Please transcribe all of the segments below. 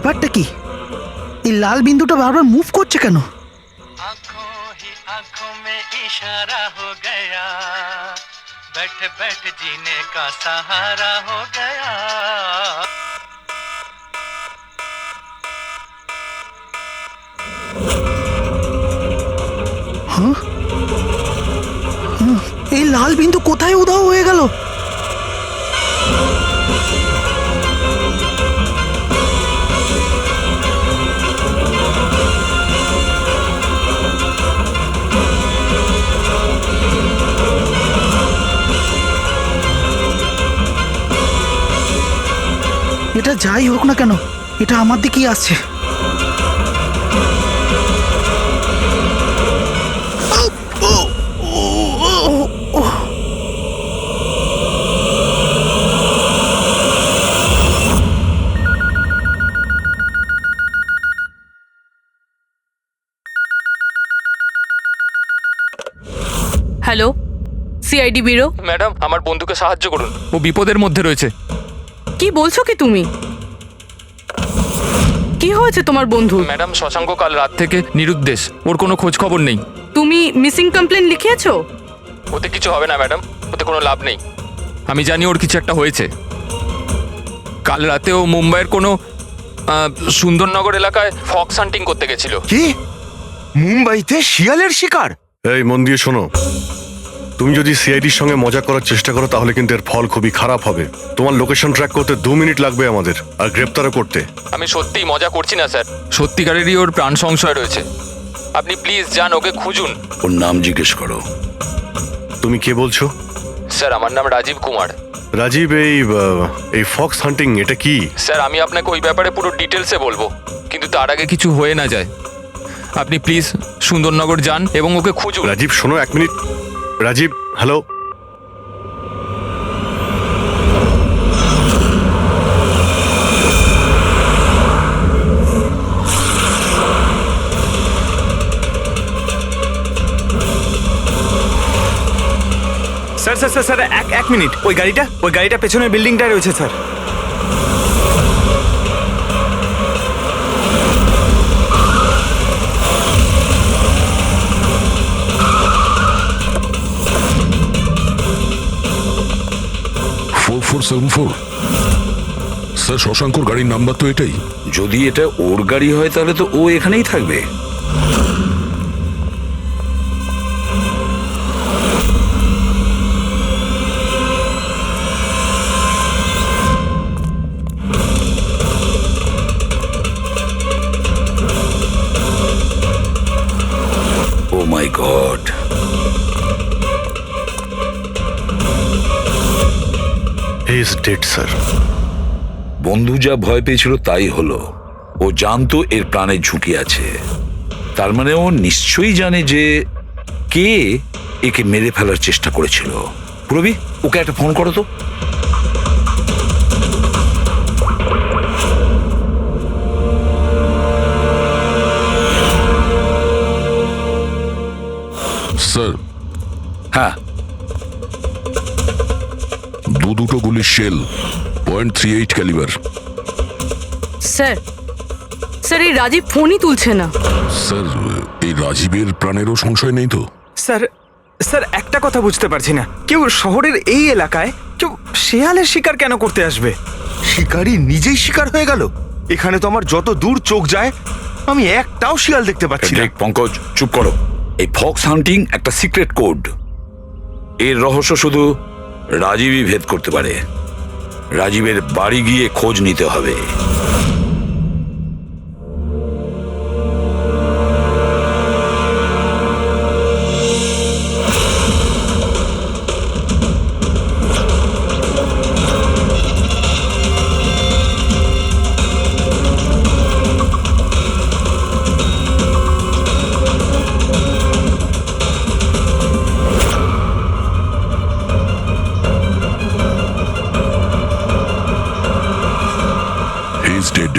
ব্যাপারটা কি? এই লাল বিন্দুটা বারবার মুভ করছে কেন? आंखों में इशारा हो गया, बैठ बैठ जीने का सहारा हो गया। এই লাল বিন্দু কোথায় উধাও হয়ে গেল? এটা যাই হোক না কেন, এটা আমার দিকেই আসছে। Hello, CID bureau. ম্যাডাম, আমার বন্ধুকে সাহায্য করুন, ও বিপদের মধ্যে রয়েছে। কি বলছো কি তুমি? কি হয়েছে তোমার বন্ধু? ম্যাডাম, শশাঙ্ক কাল রাত থেকে নিরুদ্দেশ, ওর কোনো খোঁজ খবর নেই। তুমি মিসিং কমপ্লেন লিখিয়েছো? ওতে কিছু হবে না ম্যাডাম, ওতে কোনো লাভ নেই। আমি জানি ওর কিছু একটা হয়েছে। কাল রাতে ও মুম্বাইয়ের কোনো সুন্দরনগর এলাকায় ফক্স হান্টিং করতে গেছিল। কি? মুম্বাইতে শিয়ালের শিকার? এই মন দিয়ে শোনো, তুমি যদি সিআইডির সঙ্গে মজা করার চেষ্টা করো তাহলে কিন্তু এর ফল খুবই খারাপ হবে। তোমার লোকেশন ট্র্যাক করতে 2 মিনিট লাগবে আমাদের, আর গ্রেপ্তারও করতে। আমি সত্যিই মজা করছি না স্যার, সত্যিকারেরই ওর প্রাণ সংশয় রয়েছে। আপনি প্লিজ যান, ওকে খুঁজুন। ওর নাম জিজ্ঞেস করো। তুমি কে বলছো? স্যার, আমার নাম রাজীব কুমার। রাজীব, এই ফক্স হান্টিং এটা কি? স্যার, আমি আপনাকে ওই ব্যাপারে পুরো ডিটেলসে বলবো, কিন্তু তার আগে কিছু হয়ে না যায়। আপনি প্লিজ সুন্দরনগর যান এবং ওকে খুঁজুন। রাজীব শোনো, 1 মিনিট। Rajiv, hello. Sir sir sir sir এক মিনিট। ওই গাড়িটা পেছনের বিল্ডিংটায় রয়েছে স্যার। স্যার, শশাঙ্কর গাড়ির নাম্বার তো এটাই। যদি এটা ওর গাড়ি হয় তাহলে তো ও এখানেই থাকবে। Oh my god, he is dead sir. বন্ধু যা ভয় পেয়েছিল তাই হলো। ও জানতো এর প্রাণের ঝুঁকি আছে, তার মানে ও নিশ্চয়ই জানে যে কে একে মেরে ফেলার চেষ্টা করেছিল। পুরবি, ওকে একটা ফোন করো তো। স্যার। হ্যাঁ। দুটো গুলির শেল, .38 ক্যালিবার। স্যার, স্যার এই রাজীব ফোনই তুলছে না। স্যার, এই রাজীবের প্রাণেরও সংশয় নেই তো? স্যার স্যার একটা কথা বুঝতে পারছি না, কেউ শহরের এই এলাকায় কেউ শেয়ালের শিকার কেন করতে আসবে? শিকারী নিজেই শিকার হয়ে গেল। এখানে তো আমার যত দূর চোখ যায় আমি একটাও শিয়াল দেখতে পাচ্ছি না। পঙ্কজ, চুপ করো। এই ফক্স হান্টিং একটা সিক্রেট কোড। এর রহস্য শুধু রাজীবই ভেদ করতে পারে। রাজীবের বাড়ি গিয়ে খোঁজ নিতে হবে। Dead.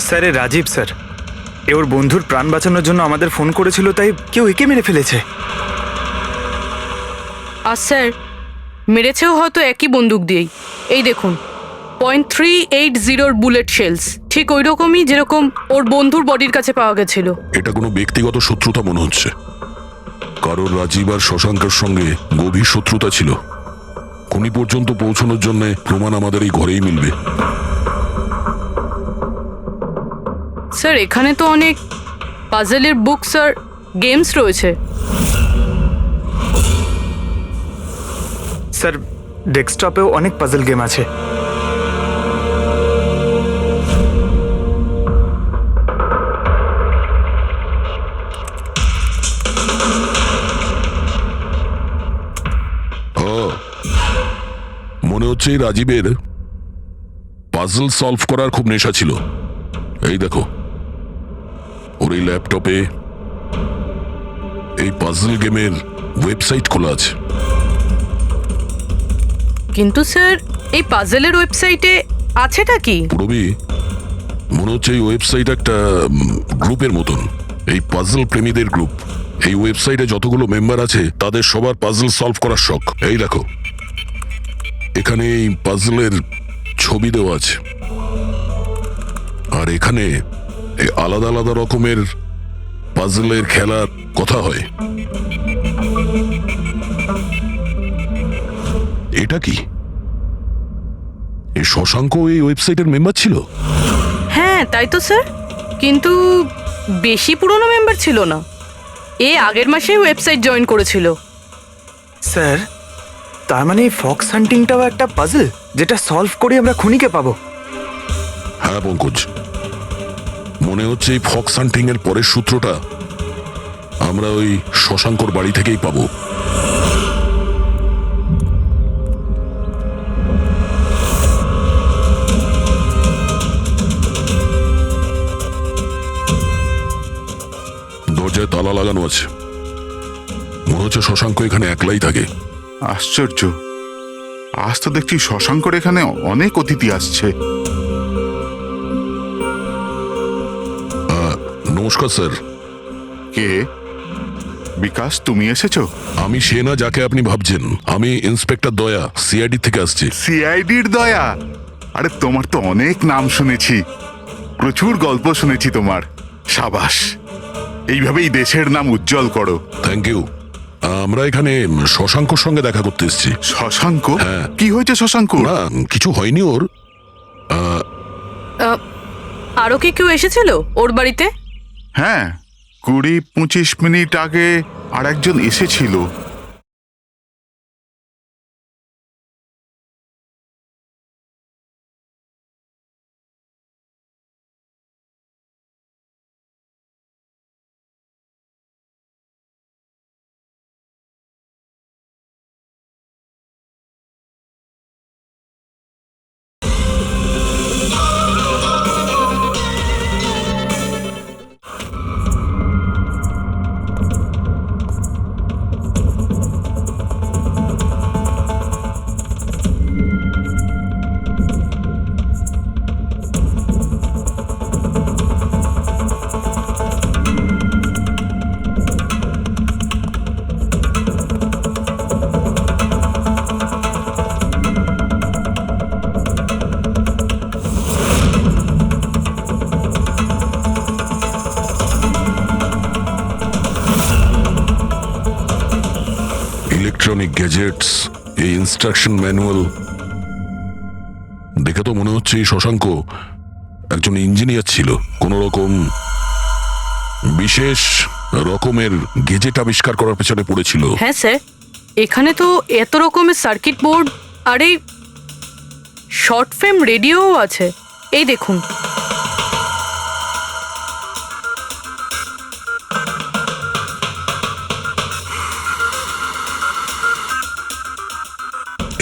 স্যার, রাজীব স্যার, এ ওর বন্ধুর প্রাণ বাঁচানোর জন্য আমাদের ফোন করেছিল, তাই কেউ একে মেরে ফেলেছে। আর স্যার মেরেছেও হয়তো একই বন্দুক দিয়েই। এই দেখুন, .380 বুলেট শেলস, ঠিক ওই রকমই যেরকম ওর বন্ধুর বডির কাছে পাওয়া গেছিল। এটা কোনো ব্যক্তিগত শত্রুতা মনে হচ্ছে। কারোর রাজীব আর শশাঙ্কের সঙ্গে গভীর শত্রুতা ছিল। খুনি পর্যন্ত পৌঁছানোর জন্য প্রমাণ আমাদের এই ঘরেই মিলবে। স্যার এখানে তো অনেক পাজেলের বুকস আর গেমস রয়েছে। স্যার ডেস্কটপেও অনেক পাজল গেম আছে। মনে হচ্ছে এই রাজীবের পাজল সলভ করার খুব নেশা ছিল। এই দেখো, ওর এই ল্যাপটপে এই পাজল গেমের ওয়েবসাইট খোলা আছে। কিন্তু স্যার এই পাজেলের ওয়েবসাইটে আছেটা কি? পুরবি, মনে হচ্ছে এই ওয়েবসাইট একটা গ্রুপের মতন, এই পাজল প্রেমীদের গ্রুপ। এই ওয়েবসাইটে যতগুলো মেম্বার আছে তাদের সবার পাজল সলভ করার শখ। এই দেখো, এখানে এই পাজলের ছবি দেওয়া আছে, আর এখানে এই আলাদা আলাদা রকমের পাজলের খেলার কথা হয়। এটা কি? এই শশাঙ্ক এই ওয়েবসাইটের মেম্বার ছিল? হ্যাঁ তাই তো স্যার, কিন্তু বেশি পুরনো মেম্বার ছিল না। এ আগের মাসেই ওয়েবসাইট জয়েন করেছিল। স্যার তার মানে এই ফক্স হান্টিংটাও একটা পাজল, যেটা সলভ করে আমরা খুনিকে পাবো। হ্যাঁ পঙ্কজ, মনে হচ্ছে এই ফক্স হান্টিং এর পরের সূত্রটা আমরা ওই শশাঙ্কর বাড়ি থেকেই পাবো। দরজায় তালা লাগানো আছে। মনে হচ্ছে শশাঙ্ক এখানে একলাই থাকে। আশ্চর্য, আজ তো দেখছি শশাঙ্কর এখানে অনেক অতিথি আসছে। নমস্কার স্যার। কে? বিকাশ, তুমি এসেছো? আমি সে না যাকে আপনি ভাবছেন। আমি ইন্সপেক্টর দয়া, সিআইডি থেকে আসছি। সিআইডির দয়া? আরে তোমার তো অনেক নাম শুনেছি, প্রচুর গল্প শুনেছি তোমার। সাবাস, এইভাবেই দেশের নাম উজ্জ্বল করো। Thank you. আমরা এখানে শশাঙ্কর সঙ্গে দেখা করতে এসেছি। শশাঙ্ক? হ্যাঁ। কি হয়েছে শশাঙ্ক? না, কিছু হয়নি ওর। আরও কি কেউ এসেছিল ওর বাড়িতে? হ্যাঁ, 20-25 মিনিট আগে আর একজন এসেছিল। ইলেকট্রনিক গ্যাজেটস, এই ইনস্ট্রাকশন ম্যানুয়াল দেখে তো মনে হচ্ছে এই শশাঙ্ক একজন ইঞ্জিনিয়ার ছিল। কোন রকম বিশেষ রকমের গেজেট আবিষ্কার করার পেছনে পড়েছিল। হ্যাঁ স্যার, এখানে তো এত রকমের সার্কিট বোর্ড আর এই শর্ট ফ্রেম রেডিওও আছে। এই দেখুন।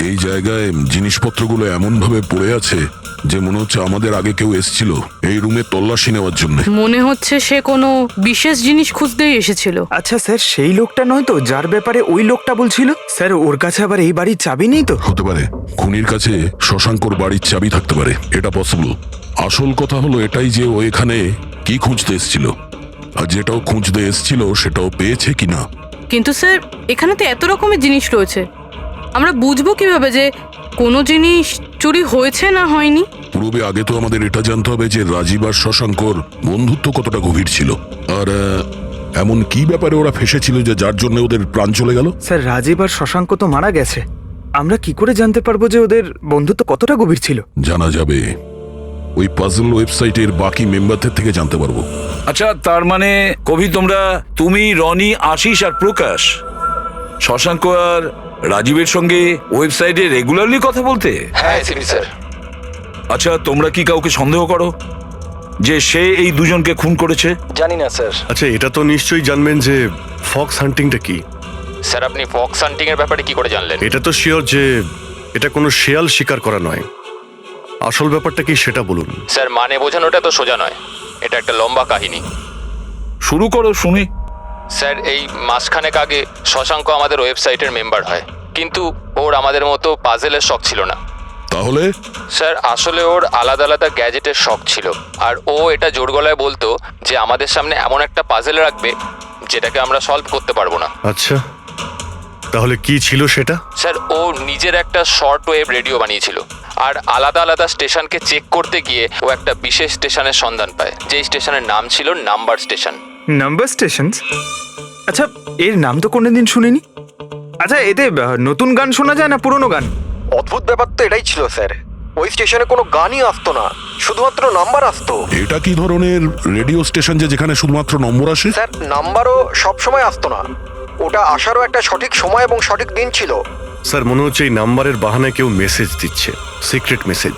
এই জায়গায় জিনিসপত্রগুলো এমন ভাবে পড়ে আছে যে মনে হচ্ছে আমাদের আগে কেউ এসেছিল এই রুমে তল্লাশি নেওয়ার জন্য। মনে হচ্ছে সে কোনো বিশেষ জিনিস খুঁজতেই এসেছিল। আচ্ছা স্যার, সেই লোকটা নয় তো যার ব্যাপারে ওই লোকটা বলছিল? স্যার, ওর কাছে আবার এই বাড়ির চাবি নেই তো? হতে পারে খুনির কাছে শশাঙ্কর বাড়ির চাবি থাকতে পারে, এটা পসিবল। আসল কথা হলো এটাই যে ও এখানে কি খুঁজতে এসেছিল, আর যেটাও খুঁজতে এসেছিল সেটাও পেয়েছে কিনা। কিন্তু স্যার, এখানে তো এত রকমের জিনিস রয়েছে, আমরা বুঝবো কিভাবে যে কোনো জিনিস চুরি হয়েছে না হয়নি? পূর্বে আগে তো আমাদের এটা জানতে হবে যে রাজীব আর শশাঙ্কর বন্ধুত্ব কতটা গভীর ছিল, আর এমন কি ব্যাপারে ওরা ফেসেছিল যে যার জন্য ওদের প্রাণ চলে গেল। স্যার, রাজীব আর শশাঙ্ক তো মারা গেছে, আমরা কি করে জানতে পারবো যে ওদের বন্ধুত্ব কতটা গভীর ছিল? জানা যাবে ওই পাজল ওয়েবসাইটের বাকি মেম্বারদের থেকে জানতে পারবো। আচ্ছা, তার মানে কবি তুমি, রনি, আশিস আর প্রকাশ শশাঙ্ক আর রাজীবের সঙ্গে ওয়েবসাইটে রেগুলারলি কথা বলতে? হ্যাঁ এসিপি স্যার। আচ্ছা, তোমরা কি কাউকে সন্দেহ করো যে সে এই দুজনকে খুন করেছে? জানি না স্যার। আচ্ছা, এটা তো নিশ্চয়ই জানবেন যে ফক্স হান্টিংটা কি। স্যার আপনি ফক্স হান্টিং এর ব্যাপারে কি করে জানলেন? এটা তো শিওর যে এটা কোনো শেয়াল শিকার করা নয়। আসল ব্যাপারটা কি সেটা বলুন। স্যার মানে বোঝানোটা তো সোজা নয়, এটা একটা লম্বা কাহিনী। শুরু করো শুনি। স্যার এই মাসখানেক আগে শশাঙ্ক আমাদের ওয়েবসাইটের মেম্বার হয়, কিন্তু ওর আমাদের মতো পাজেলের শখ ছিল না। তাহলে স্যার আসলে ওর আলাদা আলাদা গ্যাজেটের শখ ছিল, আর ও এটা জোর গলায় বলতো যে আমাদের সামনে এমন একটা পাজেল রাখবে যেটাকে আমরা সলভ করতে পারবো না। আচ্ছা, তাহলে কি ছিল সেটা? স্যার ও নিজের একটা শর্ট ওয়েভ রেডিও বানিয়েছিল, আর আলাদা আলাদা স্টেশনকে চেক করতে গিয়ে ও একটা বিশেষ স্টেশনের সন্ধান পায়, যেই স্টেশনের নাম ছিল নাম্বার স্টেশন। Number station? আচ্ছা, এর নাম তো কোনোদিন শুনিনি। আচ্ছা, এতে নতুন গান শোনা যায় না পুরনো গান? অদ্ভুত ব্যাপার তো এটাই ছিল স্যার, ওই স্টেশনে কোনো গানই আসতো না, শুধুমাত্র নাম্বার আসতো। এটা কি ধরনের রেডিও স্টেশন যে যেখানে শুধুমাত্র নম্বর আসে? স্যার, নাম্বারও সব সময় আসতো না, ওটা আসারও একটা সঠিক সময় এবং সঠিক দিন ছিল। স্যার, মনে হচ্ছে এই নাম্বারের বাহানায় কেউ মেসেজ দিচ্ছে, সিক্রেট মেসেজ।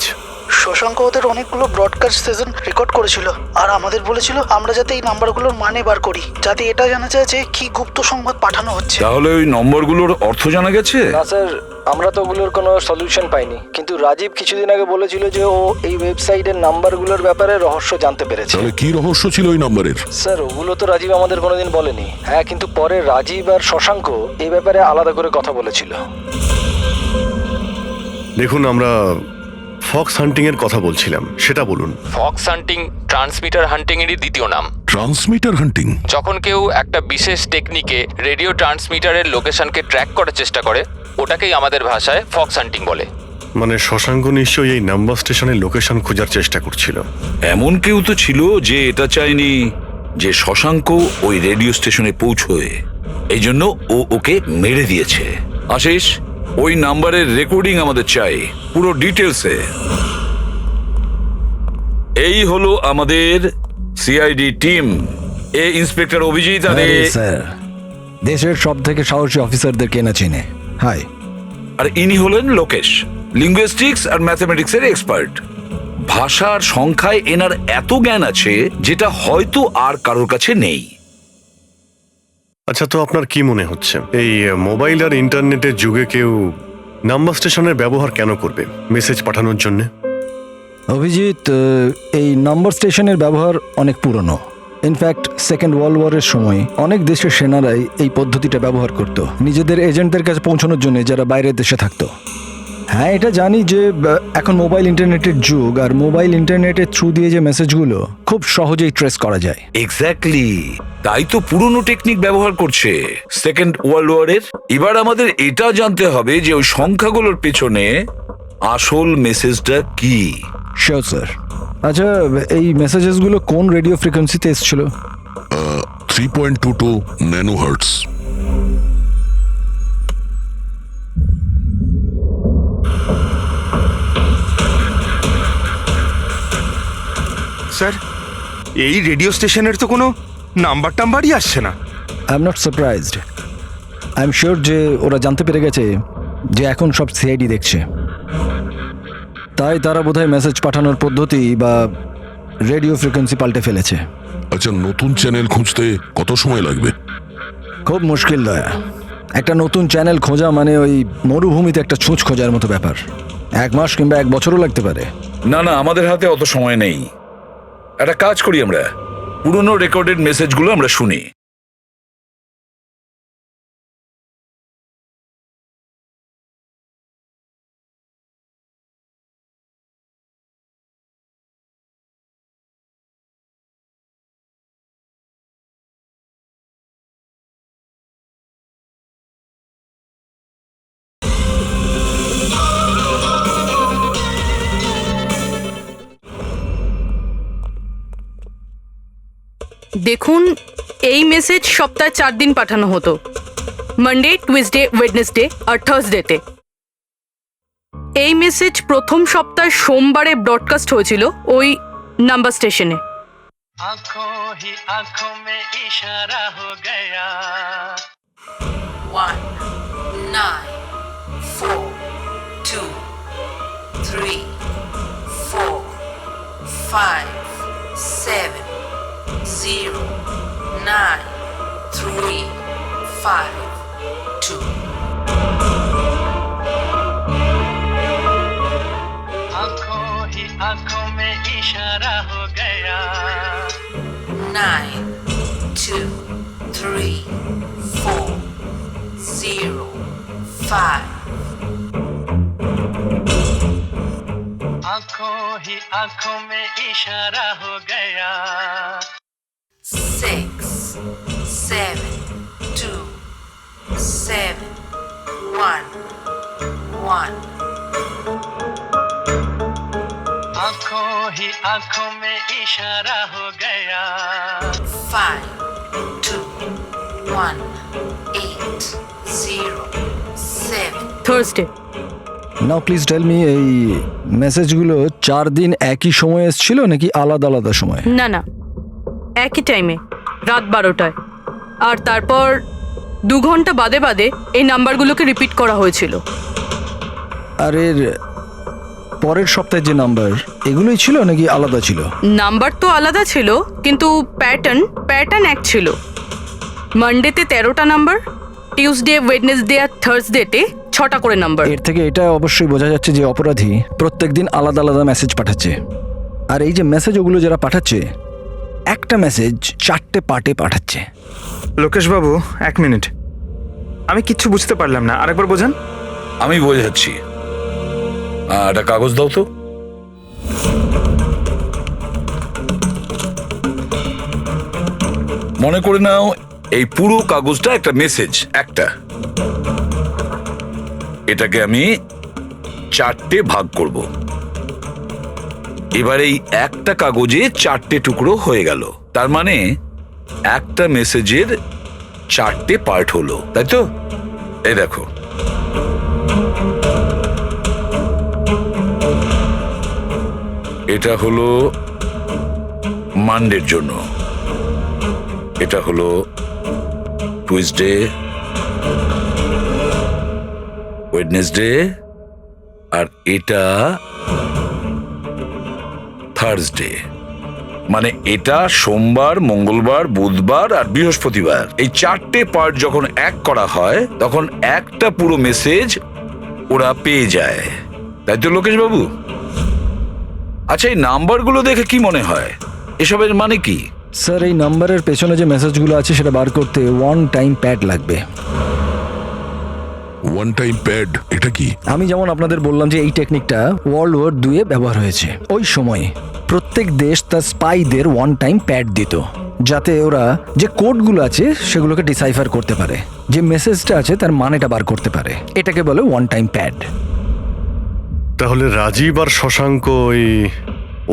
শশাঙ্ক ওদের অনেকগুলো ব্রডকাস্ট সেশন রেকর্ড করেছিল, আর আমাদের বলেছিল আমরা যাতে এই নাম্বারগুলোর মানে বার করি, যাতে এটা জানা যায় যে কি গুপ্ত সংবাদ পাঠানো হচ্ছে। তাহলে ওই নম্বরগুলোর অর্থ জানা গেছে? না স্যার, আমরা তো ওগুলোর কোনো সলিউশন পাইনি, কিন্তু রাজীব কিছুদিন আগে বলেছিল যে ও এই ওয়েবসাইটের নাম্বারগুলোর ব্যাপারে রহস্য জানতে পেরেছে। তাহলে কি রহস্য ছিল ওই নাম্বারের? স্যার ওগুলো তো রাজীব আমাদের কোনোদিন বলেনি। হ্যাঁ, কিন্তু পরে রাজীব আর শশাঙ্ক এই ব্যাপারে আলাদা করে কথা বলেছিল। দেখুন, আমরা ফক্স হান্টিং এর কথা বলছিলাম, সেটা বলুন। ফক্স হান্টিং ট্রান্সমিটার হান্টিং এরই দ্বিতীয় নাম। ট্রান্সমিটার হান্টিং? যখন কেউ একটা বিশেষ টেকনিকে রেডিও ট্রান্সমিটারের লোকেশনকে ট্র্যাক করার চেষ্টা করে, ওটাকেই আমাদের ভাষায় ফক্স হান্টিং বলে। মানে শশাঙ্ক নিশ্চয়ই এই নাম্বার স্টেশনের লোকেশন খোঁজার চেষ্টা করছিল। এমন কেউ তো ছিল যে এটা চায়নি যে শশাঙ্ক ওই রেডিও স্টেশনে পৌঁছয়, এই জন্য ও ওকে মেরে দিয়েছে। আশিস, ওই নাম্বারের রেকর্ডিং আমাদের চাই, পুরো ডিটেলসে। এই হলো আমাদের সিআইডি টিম। এ ইন্সপেক্টর অভিজিৎ আর স্যার, দেশের সব থেকে সাহসী অফিসারদের কেনা চিনে। হাই। আর ইনি হলেন লোকেশ, লিঙ্গুইস্টিক্স আর ম্যাথমেটিক্স এর এক্সপার্ট। ভাষার সংখ্যায় এনার এত জ্ঞান আছে যেটা হয়তো আর কারোর কাছে নেই। আচ্ছা, তো আপনার কি মনে হচ্ছে এই মোবাইল আর ইন্টারনেটের যুগে কেউ নাম্বার স্টেশনের ব্যবহার কেন করবে মেসেজ পাঠানোর জন্য? অভিজিৎ, এই নাম্বার স্টেশনের ব্যবহার অনেক পুরনো। ইনফ্যাক্ট সেকেন্ড ওয়ার্ল্ড ওয়ারের সময় অনেক দেশের সেনারাই এই পদ্ধতিটা ব্যবহার করত নিজেদের এজেন্টদের কাছে পৌঁছানোর জন্য, যারা বাইরের দেশে থাকতো। হ্যাঁ, এটা জানি যে এখন মোবাইল ইন্টারনেটের যুগ, আর মোবাইল ইন্টারনেটের থ্রু দিয়ে যে মেসেজগুলো খুব সহজেই ট্রেস করা যায়। এক্স্যাক্টলি, তাই তো পুরনো টেকনিক ব্যবহার করছে সেকেন্ড ওয়ার্ল্ড ওয়ারের। এবার আমাদের এটা জানতে হবে যে ওই সংখ্যাগুলোর পেছনে আসল মেসেজটা কি। Sure sir. আচ্ছা, এই মেসেজেসগুলো কোন রেডিও ফ্রিকোয়েন্সিতে এসেছিল? 3.22 ন্যানোহার্টজ। স্যার, এই রেডিও স্টেশনের তো কোনো নাম্বার টাম্বারই আসছে না। I am not surprised. I am sure যে ওরা জানতে পেরে গেছে যে এখন সব সিআইডি দেখছে, তাই তারা বোধহয় মেসেজ পাঠানোর পদ্ধতি বা রেডিও ফ্রিকোয়েন্সি পাল্টে ফেলেছে। আচ্ছা, নতুন চ্যানেল খুঁজতে কত সময় লাগবে? খুব মুশকিল দয়া। একটা নতুন চ্যানেল খোঁজা মানে ওই মরুভূমিতে একটা ছুঁচ খোঁজার মতো ব্যাপার। 1 মাস কিংবা 1 বছরও লাগতে পারে। না না, আমাদের হাতে অত সময় নেই। একটা কাজ করি, আমরা পুরনো রেকর্ডেড মেসেজগুলো আমরা শুনি। দেখুন, এই মেসেজ সপ্তাহে 4 দিন পাঠানো হতো, মানডে, টুইসডে, ওয়েডনেসডে আর থার্সডেতে। এই মেসেজ প্রথম সপ্তাহে সোমবারে ব্রডকাস্ট হয়েছিল ওই নাম্বার স্টেশনে। आंखों ही आंखों में इशारा हो गया 1 9 4 2 3 4 5 7 0 9 3 5 2 आंखों ही आंखों में इशारा हो गया 9 2 3 4 0 5 आंखों ही आंखों में इशारा हो गया 6 7 2 7 1 1 आंखों ही आंखों में इशारा हो गया 5 2 1 8 0 7 Thursday. Now please tell me, এই মেসেজগুলো 4 দিন একই সময়ে এসেছিল নাকি আলাদা আলাদা সময়? না না, একই টাইমে, রাত 12টায়। আর তারপর 2 ঘন্টা বাদে বাদে এই নাম্বারগুলোকে রিপিট করা হয়েছিল। আর এর পরের সপ্তাহে যে নাম্বার, এগুলোই ছিল নাকি আলাদা ছিল? নাম্বার তো আলাদা ছিল, কিন্তু প্যাটার্ন এক ছিল। মানডেতে 13টা নাম্বার, টিউসডে, ওয়েডনেসডে আর থার্সডেতে 6টা করে নাম্বার। এর থেকে এটা অবশ্যই বোঝা যাচ্ছে যে অপরাধী প্রত্যেকদিন আলাদা আলাদা মেসেজ পাঠাচ্ছে। আর এই যে মেসেজ ওগুলো যারা পাঠাচ্ছে, একটা মেসেজ 4টে পার্টে পাঠাচ্ছে। লোকেশ বাবু, 1 মিনিট, আমি কিচ্ছু বুঝতে পারলাম না, আরেকবার বোঝান। আমি বোঝাচ্ছি। একটা কাগজ দাও তো। মনে করে নাও এই পুরো কাগজটা একটা মেসেজ, একটা। এটাকে আমি 4টে ভাগ করব। এবার এই একটা কাগজে 4টে টুকরো হয়ে গেল। তার মানে একটা মেসেজের 4টে পার্ট হলো, তাই তো? এই দেখো, এটা হলো মানডের জন্য, এটা হলো টুইসডে, ওয়েডনেসডে, আর এটা থার্সডে। মানে এটা সোমবার, মঙ্গলবার, বুধবার আর বৃহস্পতিবার। এই 4টে পার্ট যখন এক করা হয় তখন একটা পুরো মেসেজ ওরা পেয়ে যায়, তাই তো লোকেশ বাবু? আচ্ছা, এই নাম্বারগুলো দেখে কি মনে হয়, এসবের মানে কি? স্যার, এই নাম্বারের পেছনে যে মেসেজগুলো আছে সেটা বার করতে 1 টাইম প্যাড লাগবে। 1 টাইম প্যাড এটা কি? আমি যেমন আপনাদের বললাম যে এই টেকনিকটা ওয়ার্ল্ড ওয়ার 2 ব্যবহার হয়েছে। ওই সময় প্রত্যেক দেশ তার স্পাইদের 1 টাইম প্যাড দিত, যাতে ওরা যে কোডগুলো আছে সেগুলোকে ডিসাইফার করতে পারে, যে মেসেজটা আছে তার মানেটা বার করতে পারে। এটাকে বলে 1 টাইম প্যাড। তাহলে রাজীব আর শশাঙ্ক ওই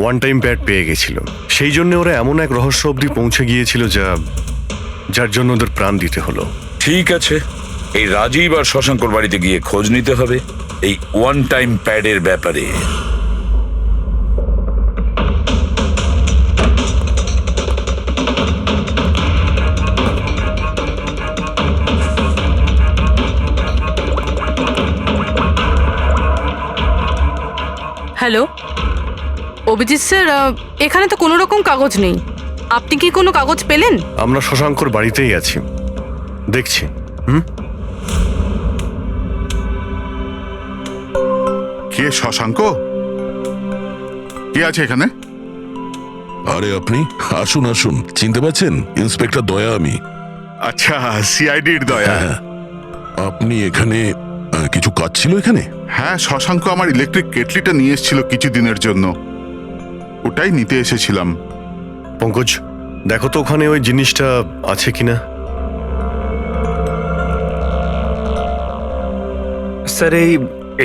1 টাইম প্যাড পেয়ে গেছিল, সেই জন্য ওরা এমন এক রহস্য অবধি পৌঁছে গিয়েছিল যার জন্য ওদের প্রাণ দিতে হলো। ঠিক আছে, এই রাজীব আর শশাঙ্কর বাড়িতে গিয়ে খোঁজ নিতে হবে এই 1 টাইম প্যাডের ব্যাপারে। হ্যালো অভিজিৎ স্যার, এখানে তো কোনো রকম কাগজ নেই। আপনি কি কোনো কাগজ পেলেন? আমরা শশাঙ্কর বাড়িতেই আছি, দেখছি। কে শশাঙ্ক? কে আছে এখানে? আরে আপনি আসুন আসুন, চিনতে পারছেন? ইন্সপেক্টর দয়া আমি। আচ্ছা, সিআইডির দয়া। হ্যাঁ, আপনি এখানে কিছু কাজ ছিল এখানে? হ্যাঁ, শশাঙ্ক আমার ইলেকট্রিক কেটলিটা নিয়ে এসেছিল কিছুদিনের জন্য, ওটাই নিতে এসেছিলাম। পঙ্কজ, দেখো তো ওখানে ওই জিনিসটা আছে কিনা। স্যার, এই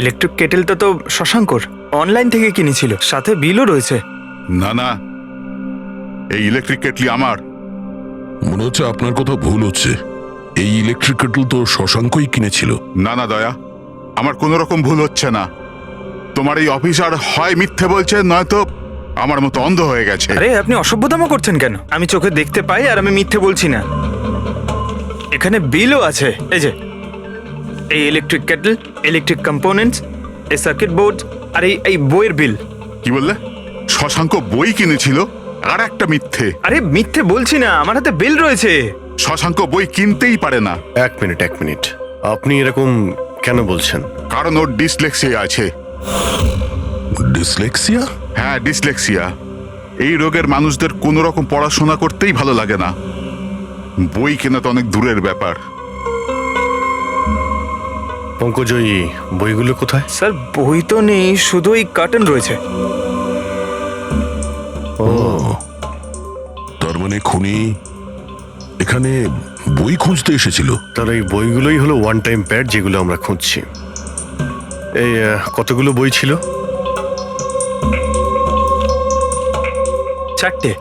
ইলেকট্রিক কেটেলটা তো শশাঙ্কর অনলাইন থেকে কিনেছিল, সাথে বিলও রয়েছে। না না, এই ইলেকট্রিক কেটলি আমার। মনে হচ্ছে আপনার কোথাও ভুল হচ্ছে। এই ইলেকট্রিক কেটল তো শশাঙ্কই কিনেছিল। না না দয়া, আমার কোনো রকম ভুল হচ্ছে না। তোমার এই অফিসার হয় মিথ্যে বলছে, নয়তো আমার মতো অন্ধ হয়ে গেছে। আরে আপনি অসভ্যতামো করছেন কেন? আমি চোখে দেখতে পাই আর আমি মিথ্যে বলছি না। এখানে বিলও আছে, এই যে এই ইলেকট্রিক কেটল, ইলেকট্রিক কম্পোনেন্টস, এই সার্কিট বোর্ড আর এই বইয়ের বিল। কি বললে? শশাঙ্ক বই কিনেছিল? আর একটা মিথ্যে। আরে মিথ্যে বলছি না, আমার হাতে বিল রয়েছে। শশাঙ্ক বই কিনতেই পারে না। এক মিনিট, আপনি এরকম কেন বলছেন? কারণ ওর ডিসলেক্সিয়া আছে। ডিসলেক্সিয়া? হ্যাঁ, ডিসলেক্সিয়া। এই রোগের মানুষদের কোনো রকম পড়াশোনা করতেই ভালো লাগে না। বই কেনা তো অনেক দূরের ব্যাপার। পঙ্কজ, ওই বইগুলো কোথায়? স্যার, বই তো নেই, শুধু এই কার্টন রয়েছে। ও, তার মানে খুনি এখানে বই খুঁজতে এসেছিল। তার এই বইগুলোই হলো ওয়ান টাইম প্যাড যেগুলো আমরা খুঁজছি। এই কতগুলো বই ছিল? 4টে।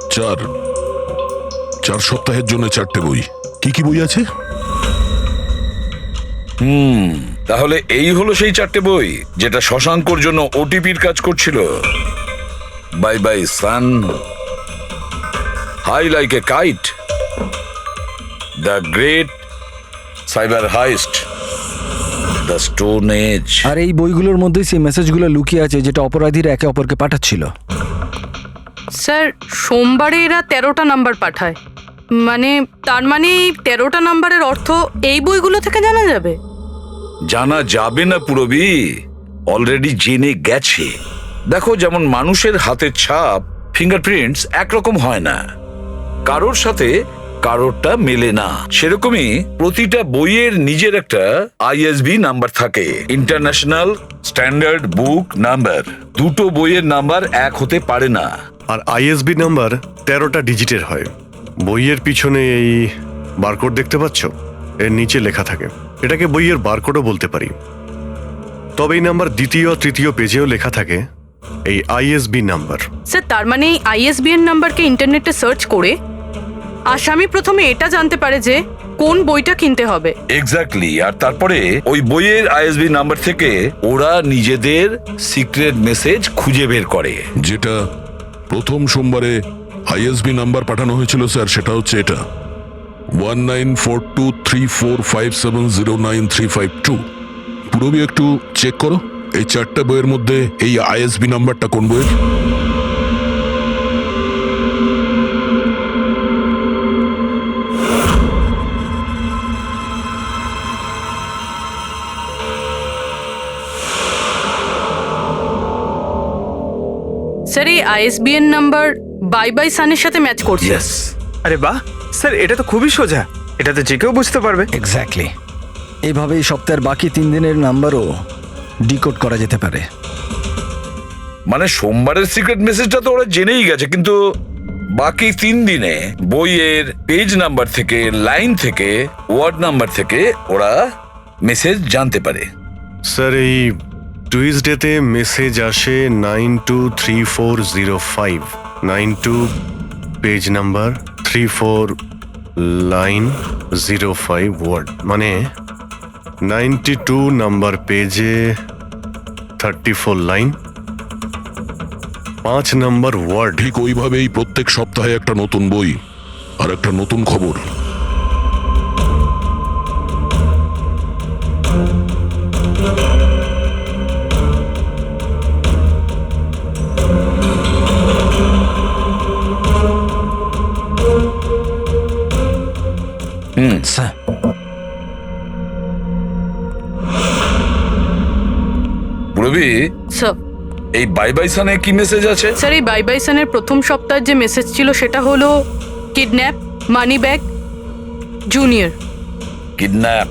চার সপ্তাহের জন্য 4টে বই। কি কি বই আছে? তাহলে এই হলো সেই 4টে বই যেটা শশাঙ্কর জন্য ওটিপির কাজ করছিল। Bye bye sun, high like a kite, the great cyber heist, the stone age. আর এই বইগুলোর মধ্যেই সেই মেসেজগুলো লুকিয়ে আছে যেটা অপরাধীরা একে অপরকে পাঠাচ্ছিল। স্যার, সোমবারে এরা 13টা নাম্বার পাঠায়, তার মানে এই 13টা নাম্বারের অর্থ এই বইগুলো থেকে জানা যাবে? জানা যাবে না পুরবি, অলরেডি জেনে গেছে। দেখো, যেমন মানুষের হাতের ছাপ, ফিঙ্গারপ্রিন্টস একরকম হয় না, কারোর সাথে কারোরটা মেলে না, সেরকমই প্রতিটা বইয়ের নিজের একটা আইএসবি নাম্বার থাকে, ইন্টারন্যাশনাল স্ট্যান্ডার্ড বুক নাম্বার। দুটো বইয়ের নাম্বার এক হতে পারে না। আর আইএসবি নাম্বার 13টা ডিজিটের হয়। বইয়ের পিছনে এই বারকোড দেখতে পাচ্ছ? এর নিচে লেখা থাকে। এটাকে বইয়ের বারকোডও বলতে পারি। তবে এই নাম্বার দ্বিতীয় তৃতীয় পেজেও লেখা থাকে, এই আইএসবি নাম্বার। স্যার, তার মানে এই আইএসবিএন নাম্বারকে ইন্টারনেটে সার্চ করে আসামি প্রথমে এটা জানতে পারে যে কোন বইটা কিনতে হবে। এক্স্যাক্টলি। আর তারপরে ওই বইয়ের আইএসবি নাম্বার থেকে ওরা নিজেদের সিক্রেট মেসেজ খুঁজে বের করে। যেটা প্রথম সোমবারে আইএসবি নাম্বার পাঠানো হয়েছিল স্যার, সেটা হচ্ছে এটা 194234570935 পুরবি একটু চেক করো এই 4টে বইয়ের মধ্যে এই আইএসবি নাম্বারটা কোন বইয়ের। স্যার, এই আইএসবিএন নাম্বার বাই বাই সানের সাথে ম্যাচ করছে। আরে বাহ স্যার, এটা তো খুবই সোজা, এটা তো যে কেউ বুঝতে পারবে। এক্স্যাক্টলি। এইভাবে এই সপ্তাহের বাকি 3 দিনের নাম্বারও ডিকোড করা যেতে পারে। মানে সোমবারের সিক্রেট মেসেজটা তো ওরা জেনেই গেছে, কিন্তু বাকি 3 দিনে বইয়ের পেজ নাম্বার থেকে, লাইন থেকে, ওয়ার্ড নাম্বার থেকে ওরা মেসেজ জানতে পারে। স্যার, এই টুইসডেতে মেসেজ আসে 923405, 92 পেজ নাম্বার, 34 লাইন, 05 ওয়ার্ড, মানে 92 নাম্বার পেজে 34 লাইন, 5 নাম্বার ওয়ার্ড। ঠিক ওইভাবেই প্রত্যেক সপ্তাহে একটা নতুন বই আর একটা নতুন খবর। স্যার, পুরবি, স্যার, এই বাই বাই সানে কি মেসেজ আছে? স্যার এই বাই বাই সানের প্রথম সপ্তাহের যে মেসেজ ছিল সেটা হলো kidnap, money bag, junior. Kidnap,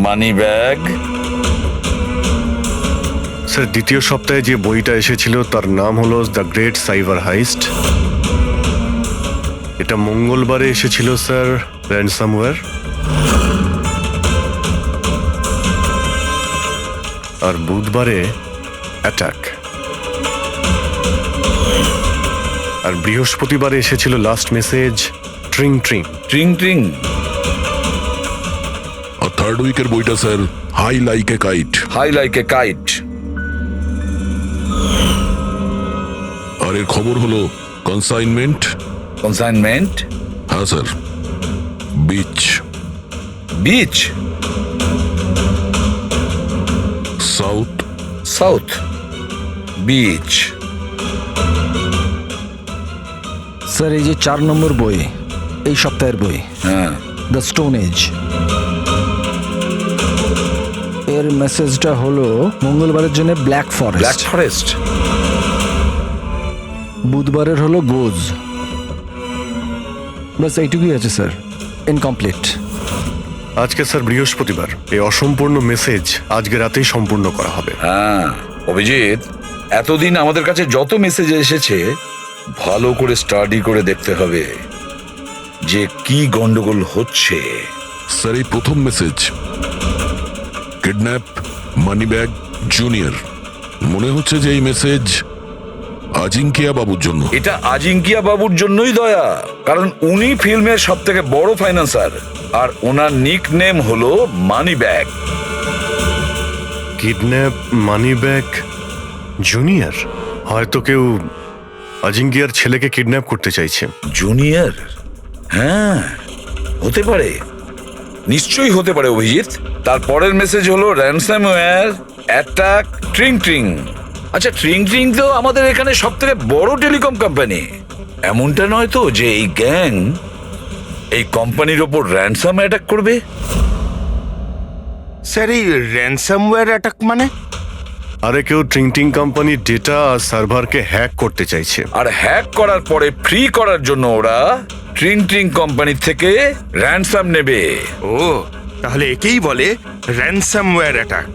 money bag. Sir দ্বিতীয় সপ্তাহে যে বইটা এসেছিল তার নাম হলো দ্য গ্রেট সাইবার হাইস্ট। এটা মঙ্গলবারে এসেছিল স্যার, র্যানসামওয়্যার। আর বুধবারে অ্যাটাক। আর বৃহস্পতিবারে এসেছিল লাস্ট মেসেজ ট্রিং ট্রিং। ট্রিং ট্রিং। আর থার্ড উইকের বইটা sir high like a kite. High like a kite. আর এর খবর হলো কনসাইনমেন্ট। কনসাইনমেন্ট? হ্যাঁ sir. Beach. Beach? South. South beach. Sir এই যে 4 নম্বর বই, এই সপ্তাহের বই, হ্যাঁ, দ্য স্টোন এজ, এর মেসেজটা হলো মঙ্গলবারের জন্য ব্ল্যাক ব্ল্যাক ফরেস্ট, ফরেস্ট। বুধবারের হলো গোজ। বাস এইটুকুই আছে স্যার, ইনকমপ্লিট। আজকে স্যার বৃহস্পতিবার, এই অসম্পূর্ণ মেসেজ আজকে রাতেই সম্পূর্ণ করা হবে। হ্যাঁ অভিজিৎ, এতদিন আমাদের কাছে যত মেসেজ এসেছে ভালো করে স্টাডি করে দেখতে হবে যে কি গন্ডগোল হচ্ছে। স্যার এই প্রথম message kidnap, money bag, junior. মনে হচ্ছে যে এই মেসেজ আজিঙ্কিয়া বাবুর জন্য। এটা আজিঙ্কিয়া বাবুর জন্যই দয়া, কারণ উনি ফিল্মের সব থেকে বড় ফাইন্যান্সার আর ওনার নিক নেম হলো money bag. Kidnap, money bag, junior. হয়তো কেউ আজিঙ্কিয়ার ছেলেকে কিডন্যাপ করতে চাইছে। জুনিয়র? হ্যাঁ হতে পারে, নিশ্চয়ই হতে পারে অভিজিৎ। তারপরের মেসেজ হলো র্যানসামওয়্যার, অ্যাটাক, ট্রিং ট্রিং। আচ্ছা ট্রিং ট্রিং তো আমাদের এখানে সব থেকে বড় টেলিকম কোম্পানি। এমনটা নয় তো যে এই গ্যাং এই কোম্পানির ওপর র্যানসাম অ্যাটাক করবে? স্যার এই র্যানসামওয়্যার অ্যাটাক মানে? আরে কেউ ট্রিং কোম্পানির ডেটা আর সার্ভারকে হ্যাক করতে চাইছে। আর হ্যাক করার পরে ফ্রি করার জন্য ওরা ট্রিং ট্রিং কোম্পানি থেকে র্যানসাম নেবে। ও তাহলে একেই বলে র্যানসামওয়্যার অ্যাটাক।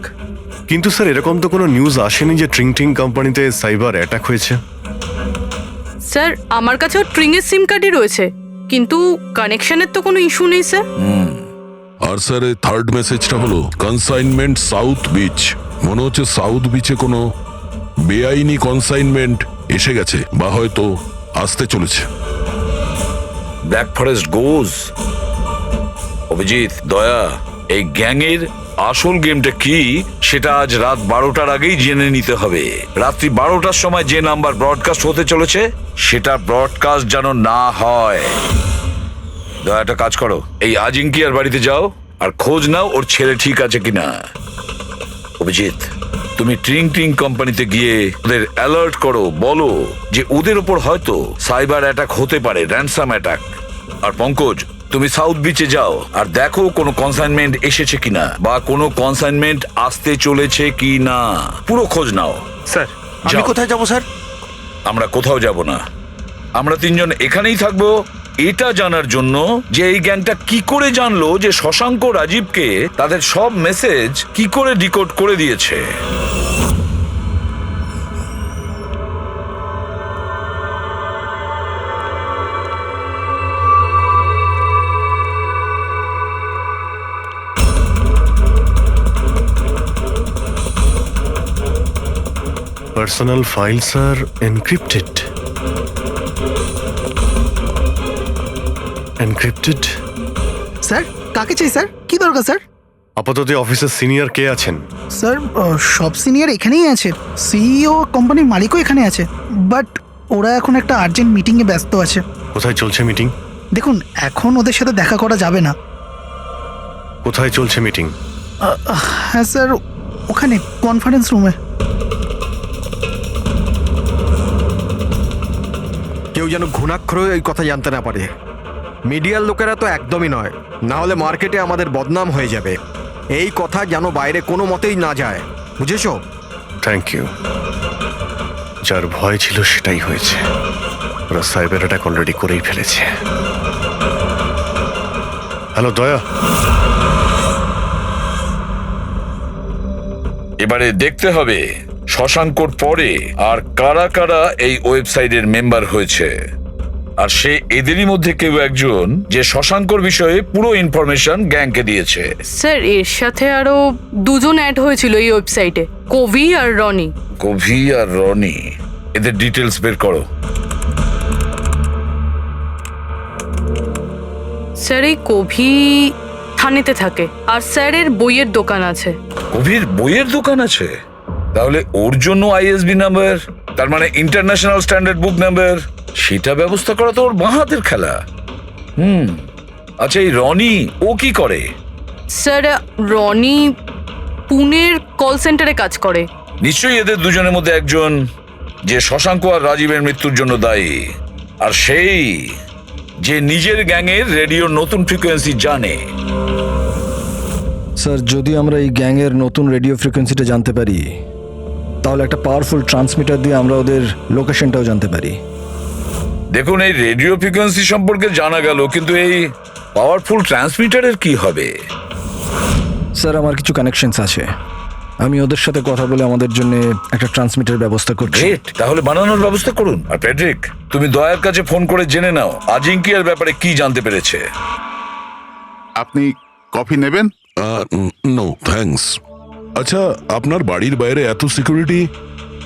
কিন্তু স্যার এরকম তো কোনো নিউজ আসেনি যে ট্রিং কোম্পানিতে সাইবার অ্যাটাক হয়েছে। স্যার আমার কাছেও ট্রিংয়ের সিম কার্ডই রয়েছে, কিন্তু কানেকশনের তো কোনো ইস্যু নেই স্যার। আর স্যার এই থার্ড মেসেজটা হলো কনসাইনমেন্ট সাউথ বিচ। মনে হচ্ছে সাউথ বিচে কোনো বেআইনি কনসাইনমেন্ট এসে গেছে বা হয়তো আসতে চলেছে। ব্ল্যাক ফরেস্ট গোজ। অভিজিৎ, দয়া, এই গ্যাংয়ের আসল গেমটা কি সেটা আজ রাত 12টার আগেই জেনে নিতে হবে। রাত্রি 12টার সময় যে নাম্বার ব্রডকাস্ট হতে চলেছে সেটা ব্রডকাস্ট যেন না হয়। দয়া একটা কাজ করো, এই আজিঙ্কিয়ার বাড়িতে যাও আর খোঁজ নাও ওর ছেলে ঠিক আছে কিনা। অভিজিৎ, তুমি ট্রিং কোম্পানিতে গিয়ে ওদের অ্যালার্ট করো, বলো যে ওদের ওপর হয়তো সাইবার অ্যাটাক হতে পারে, র্যানসাম অ্যাটাক। আর পঙ্কজ, তুমি সাউথ বিচে যাও আর দেখো কোনো কনসাইনমেন্ট এসেছে কিনা বা কোনো কনসাইনমেন্ট আসতে চলেছে কিনা, পুরো খোঁজ নাও। স্যার আমি যাও। কোথায় যাব স্যার? আমরা কোথাও যাব না, আমরা তিনজন এখানেই থাকবো এটা জানার জন্য যে এই গ্যাংটা কি করে জানলো যে শশাঙ্ক রাজীবকে তাদের সব মেসেজ কি করে ডিকোড করে দিয়েছে। পার্সোনাল ফাইলস আর এনক্রিপ্টেড। এনক্রিপ্টেড? স্যার কাকে চাই স্যার? কি দরকার স্যার? আপাতত অফিসের সিনিয়র কে আছেন? স্যার সব সিনিয়র এখানেই আছে, সিইও কোম্পানির মালিকও এখানে আছে, বাট ওরা এখন একটা আর্জেন্ট মিটিংয়ে ব্যস্ত আছে। কোথায় চলছে মিটিং? দেখুন এখন ওদের সাথে দেখা করা যাবে না। কোথায় চলছে মিটিং? হ্যাঁ স্যার, ওখানে কনফারেন্স রুমে। কেউ যেন ঘুণাক্ষরেও এই কথা জানতে না পারে। মিডিয়ার লোকেরা তো একদমই নয়, না হলে মার্কেটে আমাদের বদনাম হয়ে যাবে। এই কথা যেন বাইরে কোনো মতেই না যায়, বুঝেছো? Thank you. যার ভয় ছিল সেটাই হয়েছে। ওরা সাইবার অ্যাটাক অলরেডি করেই ফেলেছে। হ্যালো দয়া, এবারে দেখতে হবে শশাঙ্কর পরে আর কারা কারা এই ওয়েবসাইটের মেম্বার হয়েছে, আর সে এদেরই মধ্যে কেউ একজন যে শশাঙ্কর বিষয়ে পুরো ইনফরমেশন গ্যাংকে দিয়েছে। স্যার এর সাথে আরো দুজন অ্যাড হয়েছিল এই ওয়েবসাইটে, কবি আর রনি। কভি আর রনি, এদের ডিটেলস বের করো। স্যার এই কবি থানেতে থাকে, আর স্যারের বইয়ের দোকান আছে। কবির বইয়ের দোকান আছে? তাহলে ওর জন্য আইএসবি নাম্বার, তার মানে ইন্টারন্যাশনাল স্ট্যান্ডার্ড বুক নাম্বার, সেটা ব্যবস্থা করা তো ওর বাঁ হাতের খেলা। আচ্ছা, এই রনি ও কি করে? স্যার রনি পুনের কল সেন্টারে কাজ করে। নিশ্চয়ই এদের দুজনের মধ্যে একজন যে শশাঙ্ক আর রাজীবের মৃত্যুর জন্য দায়ী, আর সেই যে নিজের গ্যাংয়ের রেডিওর নতুন ফ্রিকোয়েন্সি জানে। স্যার যদি আমরা এই গ্যাংয়ের নতুন রেডিও ফ্রিকোয়েন্সিটা জানতে পারি, তাহলে একটা পাওয়ারফুল ট্রান্সমিটার দিয়ে আমরা ওদের লোকেশনটাও জানতে পারি। দেখুন, এই রেডিও ফ্রিকোয়েন্সি সম্পর্কে জানা গেল, কিন্তু এই পাওয়ারফুল ট্রান্সমিটারের কি হবে? স্যার আমার কিছু কানেকশনস আছে, আমি ওদের সাথে কথা বলে আমাদের জন্য একটা ট্রান্সমিটার ব্যবস্থা করছি। গ্রেট, তাহলে বানানোর ব্যবস্থা করুন। আর প্যাট্রিক, তুমি দয়ার কাছে ফোন করে জেনে নাও আজিঙ্কিয়ার ব্যাপারে কি জানতে পেরেছে। আপনি কফি নেবেন? No thanks. আচ্ছা, আপনার বাড়ির বাইরে এত সিকিউরিটি,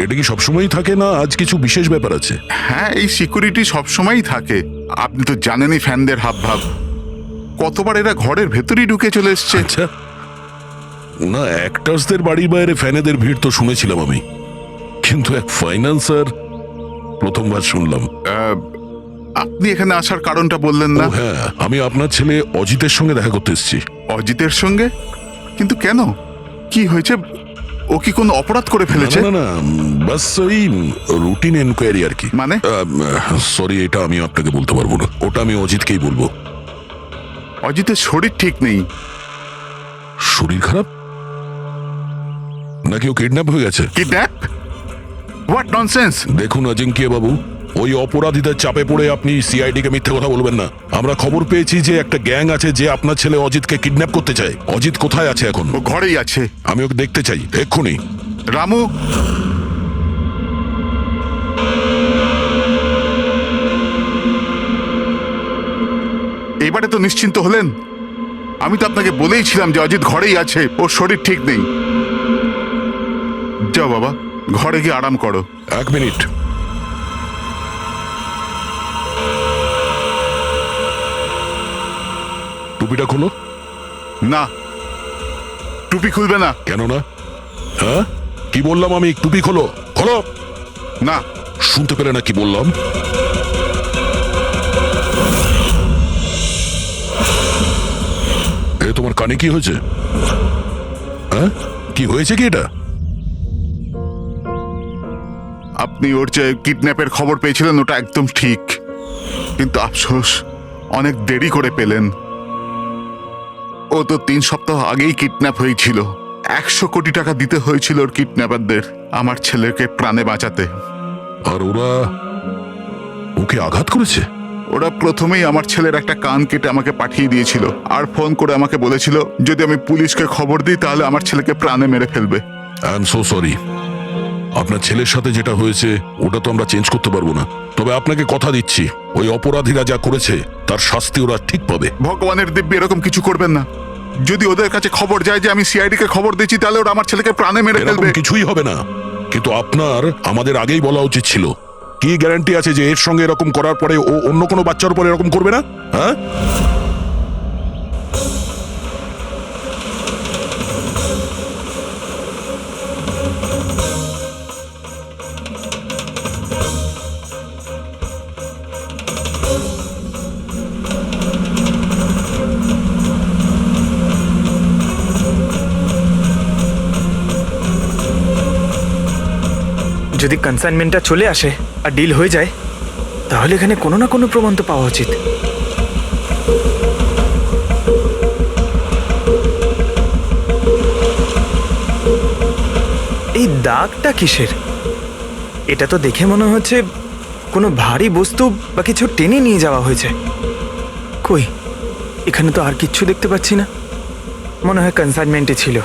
এটা কি সবসময়ই থাকে না আজ কিছু বিশেষ ব্যাপার আছে? হ্যাঁ, এই সিকিউরিটি সবসময়ই থাকে। আপনি তো জানেনই ফ্যানদের হাবভাব। কতবার এরা ঘরের ভেতরেই ঢুকে চলে এসছে। আচ্ছা, না অ্যাক্টার্সদের বাড়ির বাইরে ফ্যানেদের ভিড় তো শুনেছিলাম আমি, কিন্তু এক ফাইন্যান্সার প্রথমবার শুনলাম। আপনি এখানে আসার কারণটা বললেন না? হ্যাঁ, আমি আপনার ছেলে অজিতের সঙ্গে দেখা করতে এসেছি। অজিতের সঙ্গে? কিন্তু কেন, কি হয়েছে? ও কি কোনো অপরাধ করে ফেলেছে? না না, বাস ওই রুটিন এনকোয়ারি আর কি। মানে? সরি, এটা আমি আপনাকে বলতে পারবো না, ওটা আমি অজিতকেই বলবো। অজিতের শরীর ঠিক নেই। শরীর খারাপ নাকি ও কিডন্যাপ হয়ে গেছে? কিডন্যাপ? What nonsense! দেখুন অজিঙ্কিয়া বাবু, ওই অপরাধীদের চাপে পড়ে আপনি সিআইডি কে মিথ্যে কথা বলবেন না। আমরা খবর পেয়েছি যে একটা গ্যাং আছে যে আপনার ছেলে অজিতকে কিডন্যাপ করতে চায়। অজিত কোথায় আছে এখন? ও ঘরেই আছে। আমি ওকে দেখতে চাই এক্ষুনি। রামু, এবারে তো নিশ্চিন্ত হলেন? আমি তো আপনাকে বলেইছিলাম যে অজিত ঘরেই আছে, ওর শরীর ঠিক নেই। যাও বাবা, ঘরে গিয়ে আরাম করো। এক মিনিট। টুপিটা খোলো। না, টুপি খুলবে না। কেন না? হ্যাঁ, কি বললাম আমি? টুপি খোলো। খোলো না। শুনতে পেলে না কি বললাম? এ তোমার কানে কি হয়েছে? হ্যাঁ, কি হয়েছে কি এটা? আপনি ওর যে কিডন্যাপের খবর পেয়েছিলেন ওটা একদম ঠিক, কিন্তু আফসোস অনেক দেরি করে পেলেন। ও তো 3 সপ্তাহ আগেই কিডন্যাপ হয়েছিল। 100 কোটি টাকা দিতে হয়েছিল ওর কিডন্যাপারদের আমার ছেলেকে প্রাণে বাঁচাতে। আর ওরা ওকে আঘাত করেছে? ওরা প্রথমেই আমার ছেলের একটা কান কেটে আমাকে পাঠিয়ে দিয়েছিল, আর ফোন করে আমাকে বলেছিল যদি আমি পুলিশকে খবর দিই তাহলে আমার ছেলেকে প্রাণে মেরে ফেলবে। I am so sorry. আপনার ছেলের সাথে যেটা হয়েছে ওটা তো আমরা চেঞ্জ করতে পারবো না, তবে আপনাকে কথা দিচ্ছি ওই অপরাধীরা যা করেছে তার শাস্তি ওরা ঠিক পাবে। ভগবানের দিব্যি এরকম কিছু করবেন না। যদি ওদের কাছে খবর যায় যে আমি সিআইডি কে খবর দিচ্ছি তাহলে ওরা আমার ছেলেকে প্রাণে মেরে ফেলবে। কিছুই হবে না, কিন্তু আপনার আমাদের আগেই বলা উচিত ছিল। কি গ্যারান্টি আছে যে এর সঙ্গে এরকম করার পরে ও অন্য কোনো বাচ্চার উপর এরকম করবে না? হ্যাঁ, যদি কনসাইনমেন্টটা চলে আসে আর ডিল হয়ে যায়, তাহলে এখানে কোনো না কোনো প্রমাণ তো পাওয়া উচিত। দাগটা কিসের? এটা তো দেখে মনে হচ্ছে কোনো ভারী বস্তু বা কিছু টেনে নিয়ে যাওয়া হয়েছে। কই, এখানে তো আর কিচ্ছু দেখতে পাচ্ছি না। মনে হয় কনসাইনমেন্টে ছিল।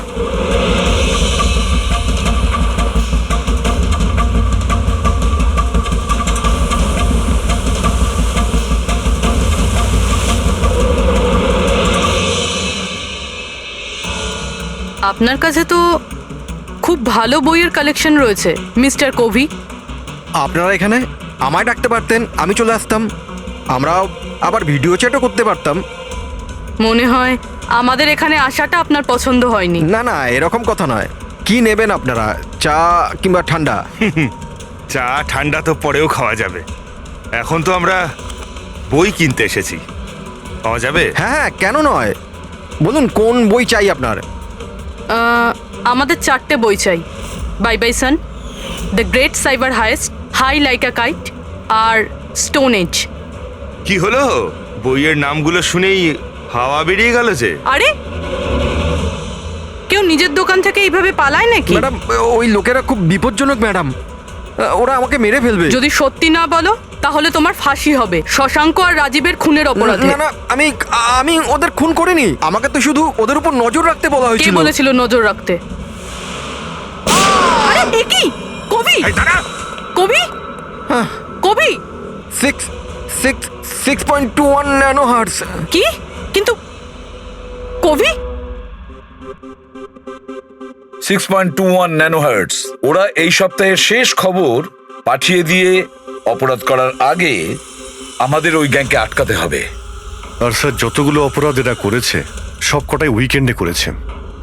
আপনার কাছে তো খুব ভালো বইয়ের কালেকশন রয়েছে মিস্টার কোভি। আপনারা এখানে আমায় ডাকতে পারতেন, আমি চলে আসতাম। আমরাও আবার ভিডিও চ্যাটও করতে পারতাম। মনে হয় আমাদের এখানে আসাটা আপনার পছন্দ হয়নি। না না, এরকম কথা নয়। কি নেবেন আপনারা, চা কিংবা ঠান্ডা? চা ঠান্ডা তো পরেও খাওয়া যাবে। এখন তো আমরা বই কিনতে এসেছি, পাওয়া যাবে? হ্যাঁ হ্যাঁ, কেন নয়। বলুন কোন বই চাই আপনার? আমাদের 4টে বই চাই। Bye bye sun, the great cyber heist, high like a kite আর স্টোন এজ। কি হলো, বইয়ের নামগুলো শুনেই হাওয়া বেরিয়ে গেল যে? আরে কেউ নিজের দোকান থেকে এইভাবে পালায় নাকি? ম্যাডাম, ওই লোকেরা খুব বিপজ্জনক ম্যাডাম। ওরা আমাকে মেরে ফেলবে। যদি সত্যি না বলো তাহলে তোমার ফাঁসি হবে শশাঙ্ক আর রাজীবের খুনের অপরাধে। না না, আমি ওদের খুন করিনি। আমাকে তো শুধু ওদের উপর নজর রাখতে বলা কে হয়েছিল। বলেছিল নজর রাখতে? আরে এ কি? কবি, কবি, কবি 6.21 ন্যানো হার্টজ। কি? কিন্তু কবি 6.21 ন্যানোহার্টজ। ওরা এই সপ্তাহের শেষ খবর পাঠিয়ে দিয়ে অপরাধ করার আগে আমাদের ওই গ্যাংকে আটকাতে হবে। আর স্যার, যতগুলো অপরাধ এরা করেছে সব কটাই উইকেন্ডে করেছে,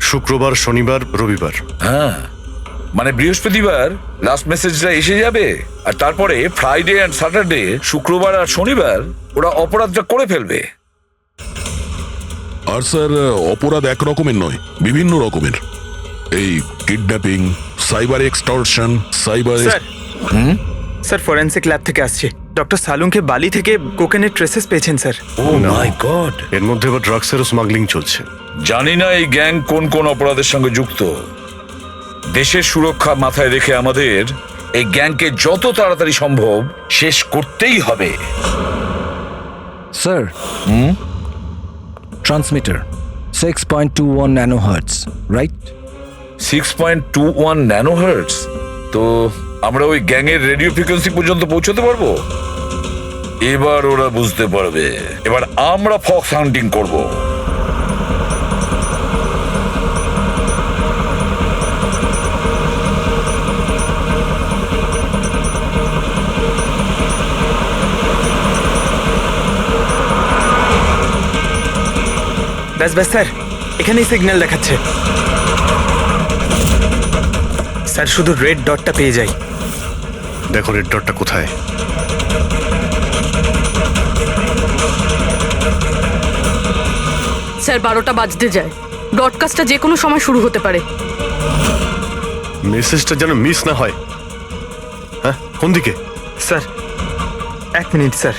শুক্রবার, শনিবার, রবিবার। হ্যাঁ, মানে বৃহস্পতিবার লাস্ট মেসেজটা এসে যাবে, আর তারপরে ফ্রাইডে অ্যান্ড স্যাটারডে, শুক্রবার আর শনিবার ওরা অপরাধটা করে ফেলবে। আর স্যার, অপরাধ এক রকমের নয়, বিভিন্ন রকমের। এই kidnapping, cyber extortion, cyber. Sir, forensic lab থেকে আসছে। ডক্টর সালুংকে বালি থেকে কোকেনের ট্রেসেস পেয়েছেন স্যার। O my god! এর মধ্যে আবার ড্রাগসেরও স্মাগলিং চলছে। জানি না এই গ্যাং কোন কোন অপরাধের সঙ্গে যুক্ত। দেশের সুরক্ষা মাথায় রেখে আমাদের এই গ্যাংকে যত তাড়াতাড়ি সম্ভব শেষ করতেই হবে। Sir, transmitter 6.21 nanohertz, right? 6.21 nanohertz. তো আমরা ওই গ্যাংয়ের রেডিও ফ্রিকোয়েন্সি পর্যন্ত পৌঁছতে পারবো? এবার ওরা বুঝতে পারবে। এবার আমরা ফক্স হান্টিং করব। ব্যাস ব্যাস স্যার, এখানেই সিগন্যাল দেখাচ্ছে। স্যার, শুধু রেড ডটটা পেয়ে যাই। দেখো রেড ডটটা কোথায়। স্যার 12টা বাজতে যায়। ব্রডকাস্টটা যে কোনো সময় শুরু হতে পারে। মেসেজটা যেন মিস না হয়। হ্যাঁ, কোন দিকে? Sir 1 minute sir.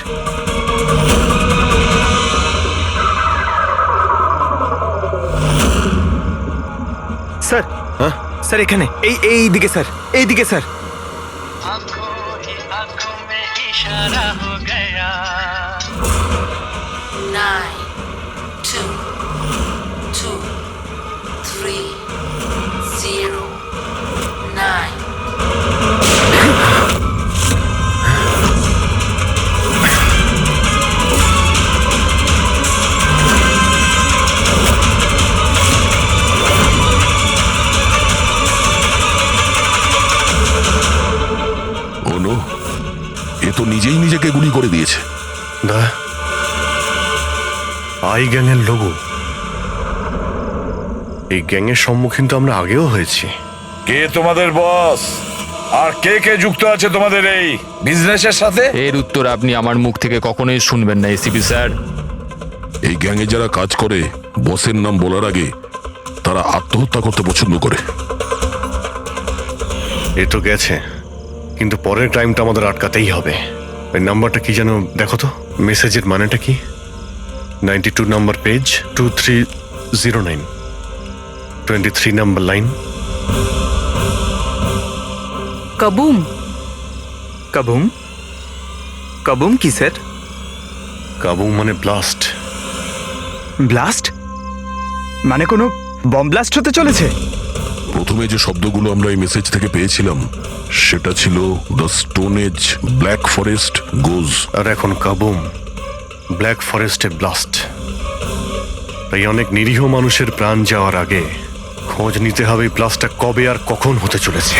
স্যার, হ্যাঁ স্যার এখানে, এই দিকে স্যার, এই দিকে স্যার। आंखों ही आंखों में इशारा हो गया। 9, 2, 2, 3, 0, 9. ওনো, এ তো নিজেই নিজেকে গুলি করে দিয়েছে। না, আই গ্যাংয়ের লোগো। এই গ্যাংয়ের সম্মুখীন তো আমরা আগেও হয়েছি। কে তোমাদের বস, আর কে কে যুক্ত আছে তোমাদের এই বিজনেসের সাথে? এর উত্তর আপনি আমার মুখ থেকে কখনোই শুনবেন না এসিপি স্যার। এই গ্যাংয়ে যারা কাজ করে বসের নাম বলার আগে তারা আত্মহত্যা করতে পছন্দ করে। এ তো গেছে, কিন্তু পরের ক্রাইমটা আমাদের আটকাতেই হবে। ওই নাম্বারটা কি যেন দেখো তো, মেসেজের মানেটা কি? 92 নাম্বার পেজ, 2309, 23 নাম্বার লাইন। কাবুম। কাবুম? কাবুম কি স্যার? কাবুম মানে ব্লাস্ট। ব্লাস্ট? মানে কোনো বম ব্লাস্ট হতে চলেছে? প্রথমে যে শব্দগুলো আমরা এই মেসেজ থেকে পেয়েছিলাম সেটা ছিল the stone age black forest goes. আর এখন কাবুম ব্ল্যাক ফরেস্টে ব্লাস্ট। তাই অনেক নিরীহ মানুষের প্রাণ যাওয়ার আগে খোঁজ নিতে হবে ব্লাস্টটা কবে আর কখন হতে চলেছে।